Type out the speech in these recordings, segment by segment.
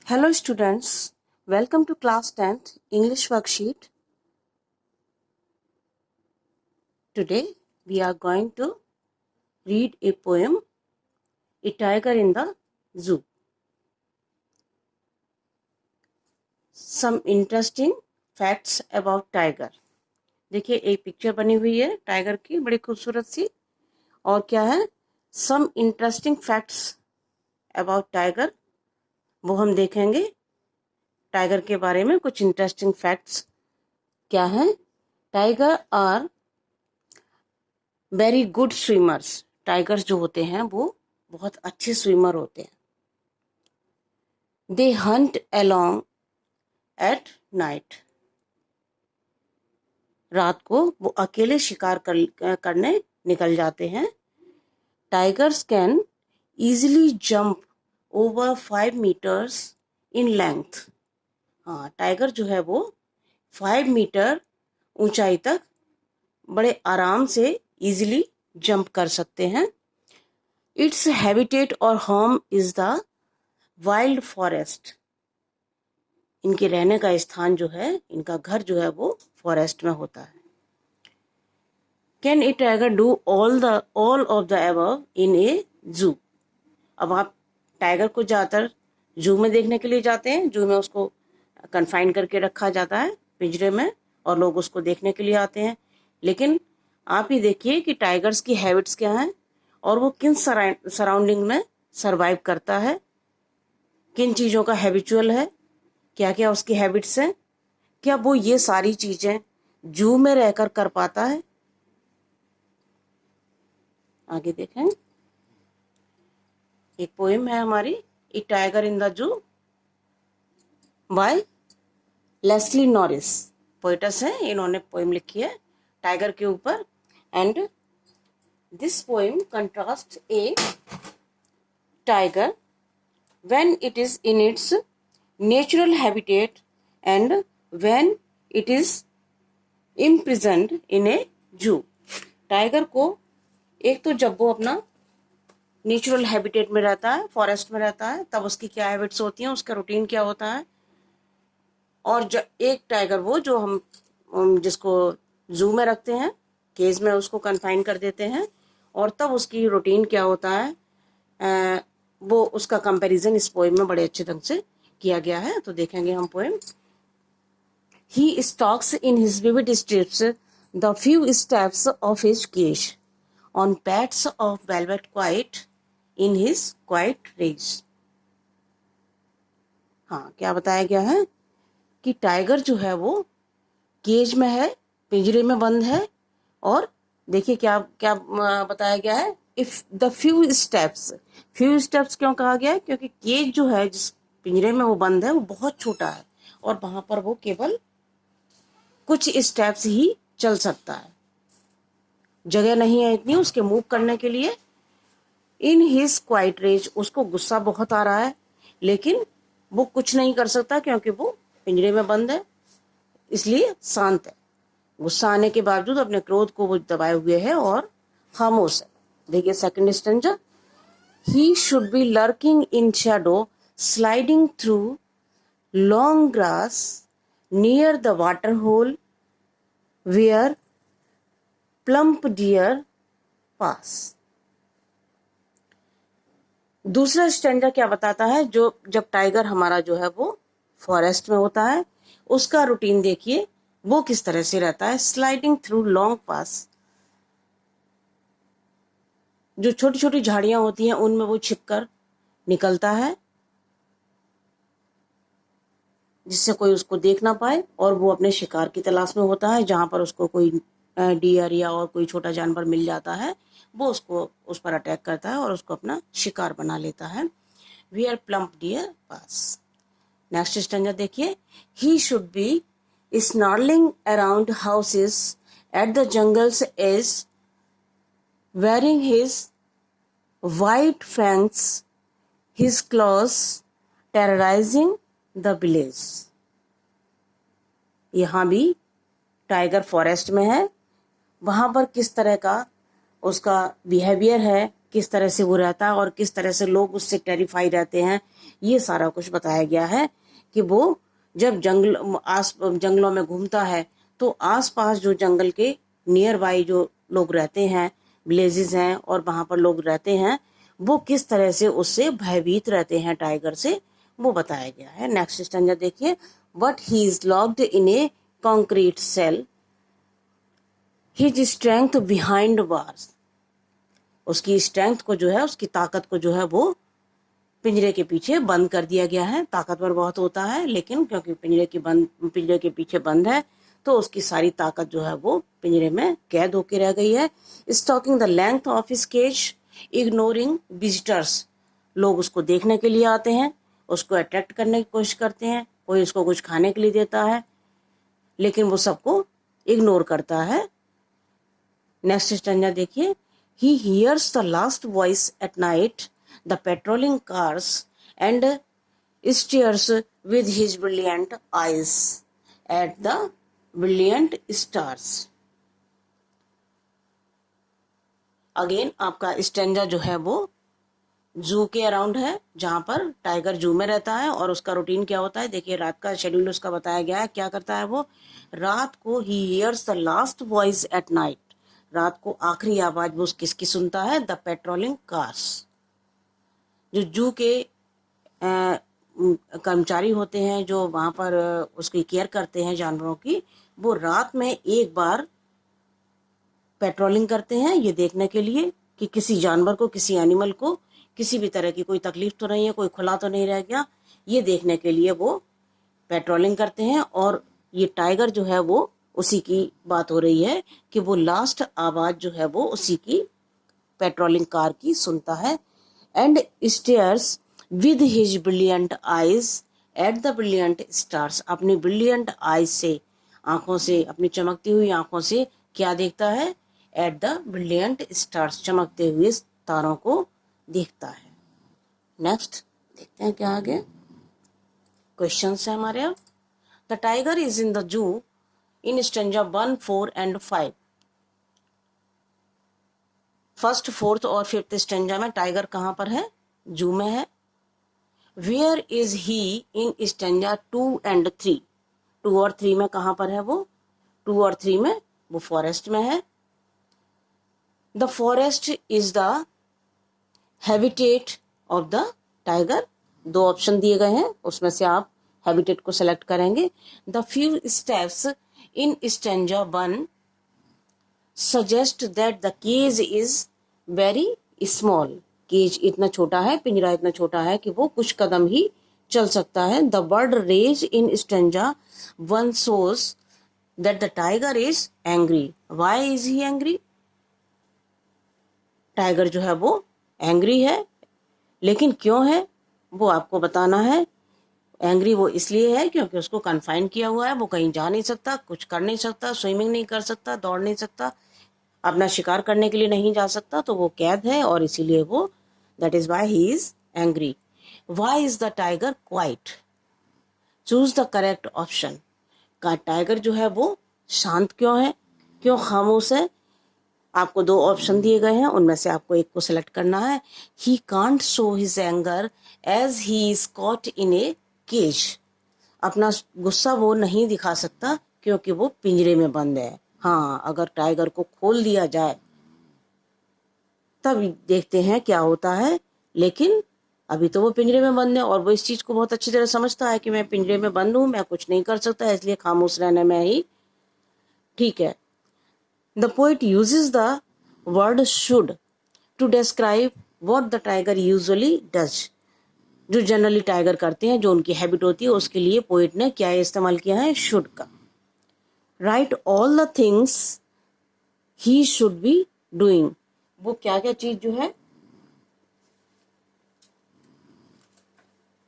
Hello students, welcome to class 10th English worksheet. Today we are going to read a poem, A Tiger in the Zoo. Some interesting facts about tiger. देखिए एक picture बनी हुई है tiger की बड़ी खूबसूरत सी और क्या है some interesting facts about tiger वो हम देखेंगे टाइगर के बारे में कुछ इंटरेस्टिंग फैक्ट्स क्या है tiger are very good swimmers tigers जो होते हैं वो बहुत अच्छे स्विमर होते हैं they hunt alone at night रात को वो अकेले शिकार करने निकल जाते हैं tigers can easily jump over 5 meters in length हाँ टाइगर जो है वो 5 मीटर ऊंचाई तक बड़े आराम से इजीली जंप कर सकते हैं इट्स हैबिटेट और home is the wild forest इनके रहने का स्थान जो है इनका घर जो है वो फॉरेस्ट में होता है can a tiger do all of the above in a zoo अब आप टाइगर को ज़्यादातर जू में देखने के लिए जाते हैं जू में उसको कन्फाइन करके रखा जाता है पिंजरे में और लोग उसको देखने के लिए आते हैं लेकिन आप ही देखिए कि टाइगर्स की हैबिट्स क्या हैं और वो किन सराउंडिंग में सरवाइव करता है किन चीज़ों का हैबिचुअल है क्या क्या उसकी हैबिट्स हैं क्या वो ये सारी चीज़ें जू में रहकर कर पाता है आगे देखें एक पोएम है हमारी a tiger in the zoo by Leslie Norris poetess है इन्होंने पोएम लिखी है टाइगर के ऊपर and this poem contrast a tiger when it is in its natural habitat and when it is imprisoned in a zoo. Tiger को एक तो जब वो अपना नेचुरल हैबिटेट में रहता है फॉरेस्ट में रहता है तब उसकी क्या हैबिट्स होती हैं उसका रूटीन क्या होता है और एक टाइगर वो जो हम जिसको जू में रखते हैं केज में उसको कन्फाइन कर देते हैं और तब उसकी रूटीन क्या होता है वो उसका कंपैरिजन इस पोएम में बड़े अच्छे ढंग से किया गया है तो देखेंगे हम poem he stalks in his vivid stripes the few steps of his cage on pads of velvet quiet in his quiet rage हाँ क्या बताया गया है कि टाइगर जो है वो केज में है पिंजरे में बंद है और देखिए क्या क्या बताया गया है इफ द फ्यू स्टेप्स क्यों कहा गया है क्योंकि केज जो है जिस पिंजरे में वो बंद है वो बहुत छोटा है और वहां पर वो केवल कुछ स्टेप्स ही चल सकता है जगह नहीं है इतनी उसके मूव करने के लिए इन हिज क्वाइट रेज उसको गुस्सा बहुत आ रहा है लेकिन वो कुछ नहीं कर सकता क्योंकि वो पिंजरे में बंद है इसलिए शांत है गुस्सा आने के बावजूद अपने क्रोध को वो दबाए हुए है और खामोश है देखिए second stanza he should be lurking in shadow sliding through long grass near the water hole where plump deer pass दूसरा स्टेंजा क्या बताता है जो जब टाइगर हमारा जो है वो फॉरेस्ट में होता है उसका रूटीन देखिए वो किस तरह से रहता है स्लाइडिंग थ्रू लॉन्ग पास जो छोटी छोटी झाड़ियां होती हैं उनमें वो छिपकर निकलता है जिससे कोई उसको देख ना पाए और वो अपने शिकार की तलाश में होता है जहां पर उसको कोई डियर या और कोई छोटा जानवर मिल जाता है वो उसको उस पर अटैक करता है और उसको अपना शिकार बना लेता है we are plump deer pass next stanza देखिए he should be snarling around houses at the jungle's edge, wearing his white fangs, his claws, terrorizing the village. यहाँ भी टाइगर फॉरेस्ट में है वहाँ पर किस तरह का उसका बिहेवियर है किस तरह से वो रहता है और किस तरह से लोग उससे टेरिफाई रहते हैं, ये सारा कुछ बताया गया है कि वो जब जंगलों में घूमता है तो आसपास जो जंगल के नियर बाई जो लोग रहते हैं, विलेजेस हैं और वहां पर लोग रहते हैं, वो किस तरह से उससे भयभीत रहते हैं टाइगर से, वो बताया गया है। नेक्स्ट स्टैंजा देखिए। But he is locked in a concrete cell, his strength behind bars. उसकी स्ट्रेंथ को जो है, उसकी ताकत को जो है वो पिंजरे के पीछे बंद कर दिया गया है। ताकतवर बहुत होता है, लेकिन क्योंकि पिंजरे के पीछे बंद है तो उसकी सारी ताकत जो है वो पिंजरे में कैद होकर रह गई है। Stalking the length of his cage, ignoring visitors. लोग उसको देखने के लिए आते हैं, उसको अट्रैक्ट करने की कोशिश करते हैं, कोई उसको कुछ खाने के लिए देता है, लेकिन वो सबको इग्नोर करता है। नेक्स्ट स्टैंजा देखिए। He hears the last voice at night, the patrolling cars, and stares with his brilliant eyes at the brilliant stars. Again आपका स्टेंजा जो है वो जू के अराउंड है, जहां पर टाइगर जू में रहता है। और उसका रूटीन क्या होता है, देखिए रात का शेड्यूल उसका बताया गया है। क्या करता है वो, रात को he hears the last voice at night, रात को आखिरी आवाज वो किसकी सुनता है, द पेट्रोलिंग कार्स। जो जू के कर्मचारी होते हैं जो वहां पर उसकी केयर करते हैं जानवरों की, वो रात में एक बार पेट्रोलिंग करते हैं ये देखने के लिए कि किसी जानवर को, किसी एनिमल को किसी भी तरह की कोई तकलीफ तो नहीं है, कोई खुला तो नहीं रह गया, ये देखने के लिए वो पेट्रोलिंग करते हैं। और ये टाइगर जो है वो उसी की बात हो रही है कि वो लास्ट आवाज जो है वो उसी की पेट्रोलिंग कार की सुनता है। And stairs with his brilliant eyes at the brilliant stars, अपनी ब्रिलियंट आईज से, आंखों से, अपनी चमकती हुई आंखों से क्या देखता है, एट द ब्रिलियंट स्टार्स, चमकते हुए तारों को देखता है। नेक्स्ट देखते हैं क्या आगे क्वेश्चन है हमारे। अब the tiger is in the zoo in stanza 1, 4 and 5। First, fourth और फिफ्थ स्टेंजा में टाइगर कहां पर है, जू में है। Where is he in stanza 2 and 3, 2 और 3 में कहां पर है वो, 2 और 3 में वो फॉरेस्ट में है। The forest is the habitat of the tiger, 2 option दिए गए हैं, उसमें से आप हैबिटेट को सेलेक्ट करेंगे। The few steps in stanza 1 suggest that the cage is very small, cage इतना छोटा है, पिंजरा इतना छोटा है कि वो कुछ कदम ही चल सकता है। The brute rage in stanza 1 shows that the tiger is angry. Why is he angry? Tiger जो है वो एंग्री है, लेकिन क्यों है वो आपको बताना है। एंग्री वो इसलिए है क्योंकि उसको कन्फाइन किया हुआ है, वो कहीं जा नहीं सकता, कुछ कर नहीं सकता, स्विमिंग नहीं कर सकता, दौड़ नहीं सकता, अपना शिकार करने के लिए नहीं जा सकता, तो वो कैद है और इसीलिए वो, that is why he is angry. Why is the tiger quiet, choose the correct option. का टाइगर जो है वो शांत क्यों है, क्यों खामोश है। आपको 2 ऑप्शन दिए गए हैं, उनमें से आपको एक को सिलेक्ट करना है। He can't show his anger as he is caught in a cage, अपना गुस्सा वो नहीं दिखा सकता क्योंकि वो पिंजरे में बंद है। हाँ, अगर टाइगर को खोल दिया जाए तब देखते हैं क्या होता है, लेकिन अभी तो वो पिंजरे में बंद है और वो इस चीज को बहुत अच्छी तरह समझता है कि मैं पिंजरे में बंद हूं, मैं कुछ नहीं कर सकता, इसलिए खामोश रहने में ही ठीक है। The poet uses the word should to describe what the tiger usually does, जो जनरली टाइगर करते हैं, जो उनकी हैबिट होती है, उसके लिए पोएट ने क्या इस्तेमाल किया है, शुड का। Right all the things he should be doing, वो क्या क्या चीज जो है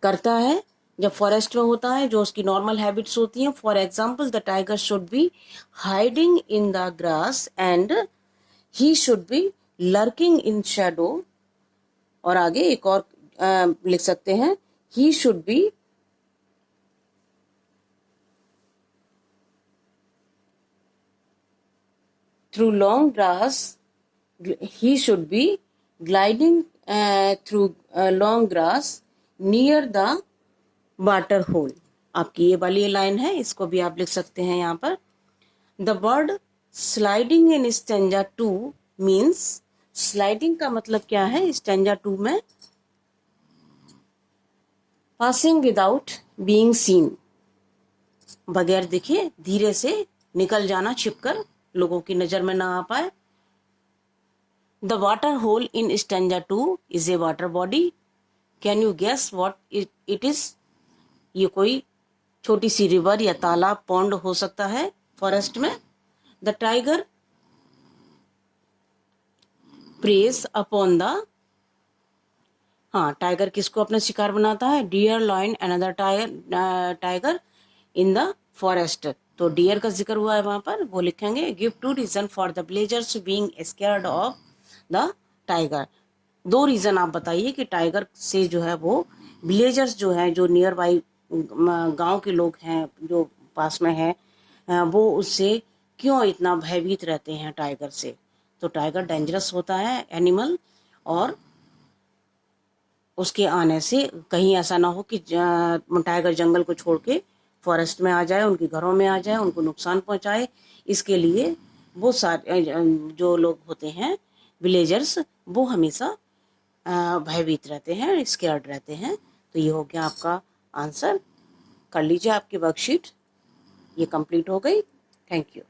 करता है जब फॉरेस्ट में होता है, जो उसकी नॉर्मल हैबिट्स होती हैं। For example, the tiger should be hiding in the grass and he should be lurking in shadow. और आगे एक और लिख सकते हैं, he should be through long grass, he should be gliding through long grass near the water hole. आपकी ये वाली लाइन है, इसको भी आप लिख सकते हैं यहाँ पर। The word sliding in stanza 2 means, sliding का मतलब क्या है स्टैंजा 2 में? पासिंग विदाउट बीइंग सीन, बगैर दिखे धीरे से निकल जाना, छिपकर लोगों की नजर में ना आ पाए। The water hole in stanza 2 is a water body. Can you guess what it is? ये कोई छोटी सी रिवर या तालाब, पॉन्ड हो सकता है फॉरेस्ट में। The tiger preys upon the, हाँ टाइगर किसको अपना शिकार बनाता है? Deer, lion, another tiger in the forest. तो डियर का जिक्र हुआ है वहां पर, वो लिखेंगे। Give 2 reason for the villagers being scared of the tiger. 2 reason आप बताइए कि टाइगर से जो है वो विलेजर्स जो है, जो नियर बाई गांव के लोग हैं जो पास में है, वो उससे क्यों इतना भयभीत रहते हैं टाइगर से। तो टाइगर डेंजरस होता है एनिमल, और उसके आने से कहीं ऐसा ना हो कि टाइगर जंगल को छोड़ के फॉरेस्ट में आ जाए, उनके घरों में आ जाए, उनको नुकसान पहुंचाए। इसके लिए वो सारे जो लोग होते हैं विलेजर्स, वो हमेशा भयभीत रहते हैं, स्कैर्ड रहते हैं। तो ये हो गया आपका आंसर। कर लीजिए आपकी वर्कशीट, ये कंप्लीट हो गई। Thank you.